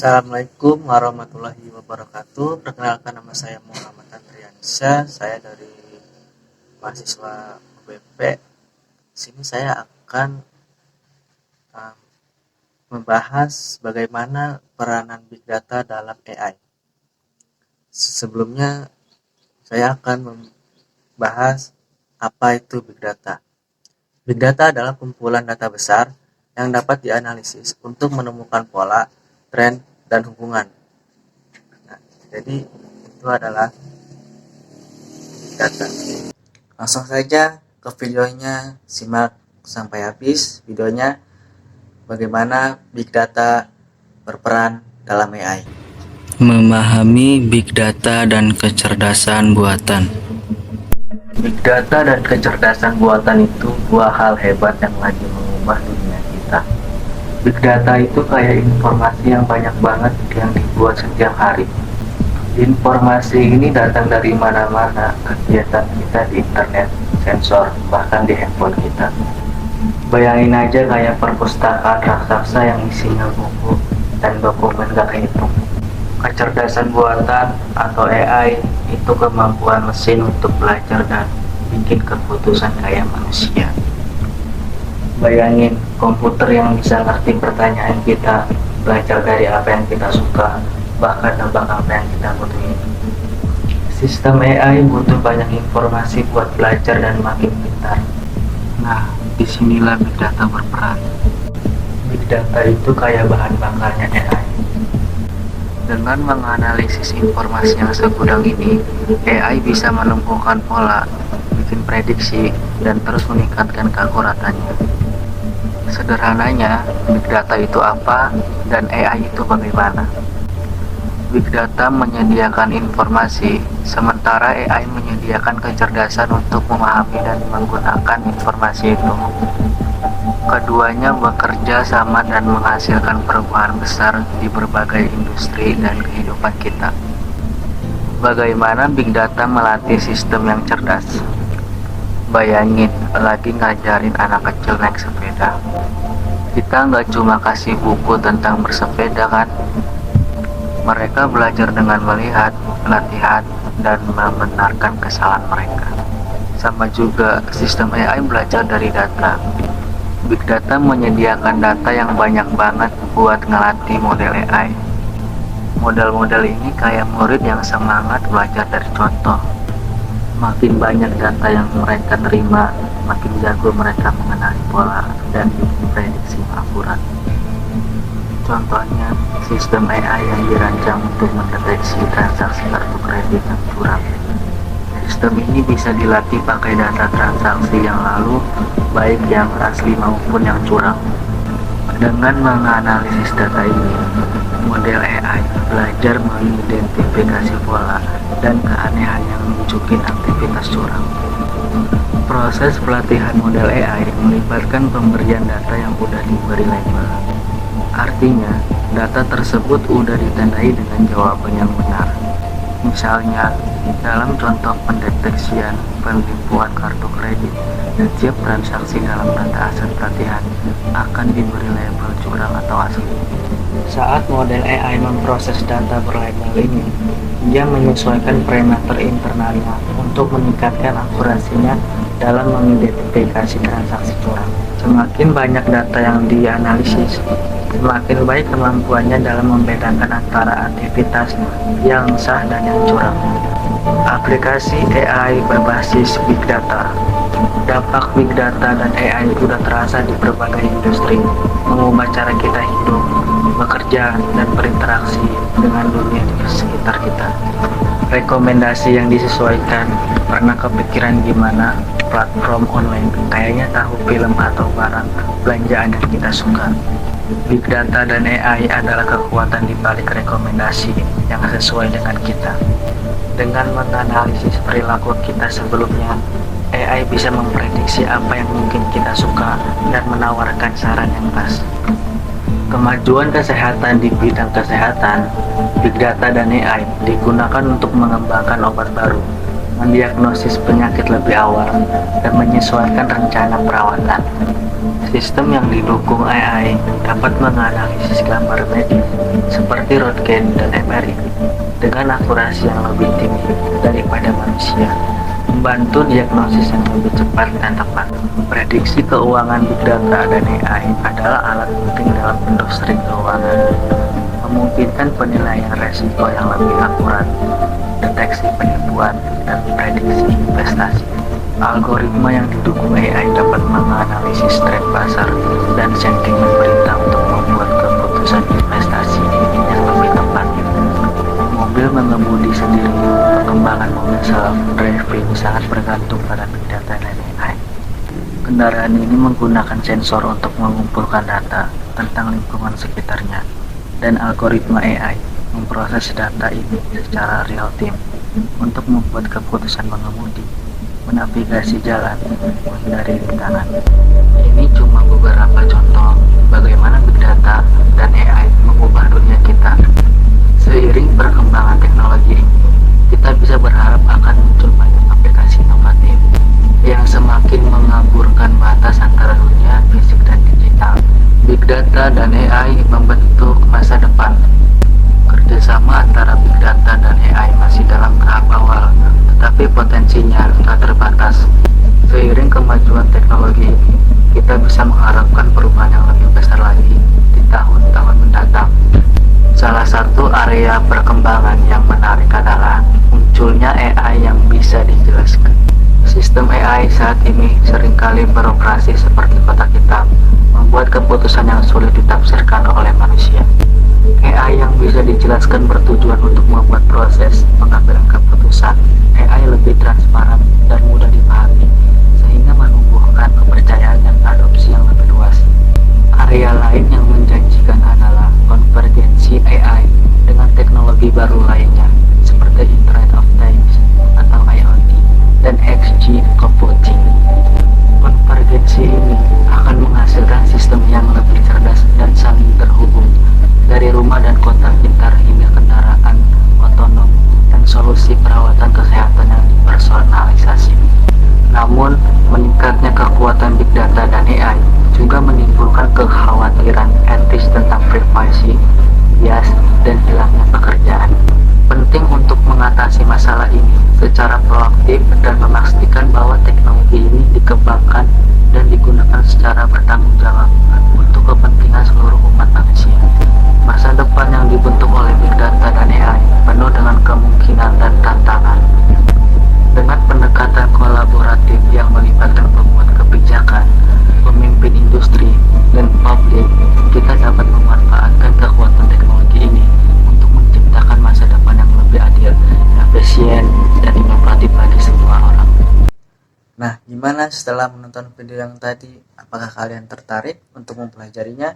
Assalamualaikum warahmatullahi wabarakatuh. Perkenalkan, nama saya Muhammad Andriansyah. Saya dari mahasiswa UBP. Di sini saya akan membahas bagaimana peranan Big Data dalam AI. Sebelumnya saya akan membahas apa itu Big Data. Big Data adalah kumpulan data besar yang dapat dianalisis untuk menemukan pola, tren, dan hubungan. Nah, jadi itu adalah Big Data. Langsung saja ke videonya, simak sampai habis videonya bagaimana Big Data berperan dalam AI. Memahami Big Data dan kecerdasan buatan. Big Data dan kecerdasan buatan itu dua hal hebat yang lagi mengubah dunia kita. Big Data itu kayak informasi yang banyak banget yang dibuat setiap hari. Informasi ini datang dari mana-mana, kegiatan kita di internet, sensor, bahkan di handphone kita. Bayangin aja kayak perpustakaan raksasa yang isinya buku dan dokumen gak kehitung. Kecerdasan buatan atau AI itu kemampuan mesin untuk belajar dan bikin keputusan kayak manusia. Bayangin komputer yang bisa ngerti pertanyaan kita, belajar dari apa yang kita suka, bahkan nebak apa yang kita butuhin. Sistem AI butuh banyak informasi buat belajar dan makin pintar. Nah, disinilah Big Data berperan. Big Data itu kayak bahan bakarnya AI. Dengan menganalisis informasi yang segudang ini, AI bisa menemukan pola, bikin prediksi, dan terus meningkatkan keakuratannya. Sederhananya, Big Data itu apa dan AI itu bagaimana? Big Data menyediakan informasi, sementara AI menyediakan kecerdasan untuk memahami dan menggunakan informasi itu. Keduanya bekerja sama dan menghasilkan perubahan besar di berbagai industri dan kehidupan kita. Bagaimana Big Data melatih sistem yang cerdas? Bayangin lagi ngajarin anak kecil naik sepeda. Kita nggak cuma kasih buku tentang bersepeda kan? Mereka belajar dengan melihat, latihan, dan membenarkan kesalahan mereka. Sama juga sistem AI belajar dari data. Big Data menyediakan data yang banyak banget buat ngelatih model AI. Model-model ini kayak murid yang semangat belajar dari contoh. Makin banyak data yang mereka terima, makin jago mereka mengenali pola dan bikin prediksi yang akurat. Contohnya, sistem AI yang dirancang untuk mendeteksi transaksi kartu kredit yang curang. Sistem ini bisa dilatih pakai data transaksi yang lalu, baik yang asli maupun yang curang. Dengan menganalisis data ini, model AI belajar mengidentifikasi pola dan keanehan yang nunjukin aktivitas curang. Proses pelatihan model AI melibatkan pemberian data yang udah diberi label. Artinya, data tersebut udah ditandai dengan jawaban yang benar. Misalnya, dalam contoh pendeteksian penipuan kartu kredit, setiap transaksi dalam data aset pelatihan akan diberi label curang atau asli. Saat model AI memproses data berlabel ini, dia menyesuaikan parameter internalnya untuk meningkatkan akurasinya dalam mengidentifikasi transaksi curang. Semakin banyak data yang dianalisis, semakin baik kemampuannya dalam membedakan antara aktivitas yang sah dan yang curang. Aplikasi AI berbasis Big Data. Dampak Big Data dan AI sudah terasa di berbagai industri, mengubah cara kita hidup, bekerja, dan berinteraksi dengan dunia di sekitar kita. Rekomendasi yang disesuaikan, pernah kepikiran gimana platform online kayaknya tahu film atau barang belanjaan yang kita suka. Big Data dan AI adalah kekuatan di balik rekomendasi yang sesuai dengan kita. Dengan menganalisis perilaku kita sebelumnya, AI bisa memprediksi apa yang mungkin kita suka dan menawarkan saran yang pas. Kemajuan kesehatan di bidang kesehatan, Big Data dan AI digunakan untuk mengembangkan obat baru, mendiagnosis penyakit lebih awal, dan menyesuaikan rencana perawatan. Sistem yang didukung AI dapat menganalisis gambar medis seperti Röntgen dan MRI dengan akurasi yang lebih tinggi daripada manusia, membantu diagnosis yang lebih cepat dan tepat. Prediksi keuangan Big Data dan AI adalah alat penting dalam industri keuangan, memungkinkan penilaian resiko yang lebih akurat, deteksi penipuan, dan prediksi investasi. Algoritma yang didukung AI dapat menganalisis tren pasar dan sentimen berita untuk membuat keputusan investasi yang lebih tepat. Mobil mengemudi sendiri. Perkembangan mobil self-driving sangat bergantung pada Big Data dan AI. Kendaraan ini menggunakan sensor untuk mengumpulkan data tentang lingkungan sekitarnya, dan algoritma AI memproses data ini secara real-time untuk membuat keputusan mengemudi, menavigasi jalan, menghindari rintangan. Ini cuma beberapa contoh bagaimana Big Data dan AI mengubah dunia kita. Seiring perkembangan teknologi ini, kita bisa berharap akan muncul banyak aplikasi inovatif yang semakin mengaburkan batas antara dunia fisik dan digital. Big Data dan AI membentuk masa depan. Kerjasama antara Big Data dan AI masih dalam tahap awal, tetapi potensinya tak terbatas. Seiring kemajuan teknologi ini, kita bisa mengharapkan perubahan yang lebih besar lagi di tahun-tahun mendatang. Salah satu area perkembangan yang menarik adalah munculnya AI yang bisa dijelaskan. Sistem AI saat ini seringkali beroperasi seperti kotak hitam, membuat keputusan yang sulit ditafsirkan oleh manusia. AI yang bisa dijelaskan bertujuan untuk membuat proses pengambilan keputusan AI lebih transparan dan mudah dipahami, sehingga menumbuhkan kepercayaan dan adopsi yang lebih luas. Area lain yang menjanjikan adalah konvergensi AI dengan teknologi baru lainnya, seperti Internet of Things atau IoT dan Edge Computing. Konvergensi ini akan menghasilkan sistem yang lebih cerdas dan saling terhubung, dari rumah dan kota pintar hingga kendaraan otonom dan solusi perawatan kesehatan yang dipersonalisasi. Namun, meningkatnya kekuatan Big Data dan AI juga menimbulkan kekhawatiran etis tentang privasi, bias, dan hilangnya pekerjaan. Penting untuk mengatasi masalah ini secara proaktif dan memastikan bahwa teknologi ini dikembangkan dan digunakan secara bertanggung jawab untuk kepentingan seluruh umat manusia. Masa depan yang dibentuk oleh Big Data dan AI penuh dengan kemungkinan dan tantangan. Dengan pendekatan kolaboratif yang melibatkan pembuat kebijakan, pemimpin industri, dan publik, kita dapat memanfaatkan kekuatan teknologi ini untuk menciptakan masa depan yang lebih adil, efisien, dan inovatif bagi semua orang. Nah, gimana setelah menonton video yang tadi? Apakah kalian tertarik untuk mempelajarinya?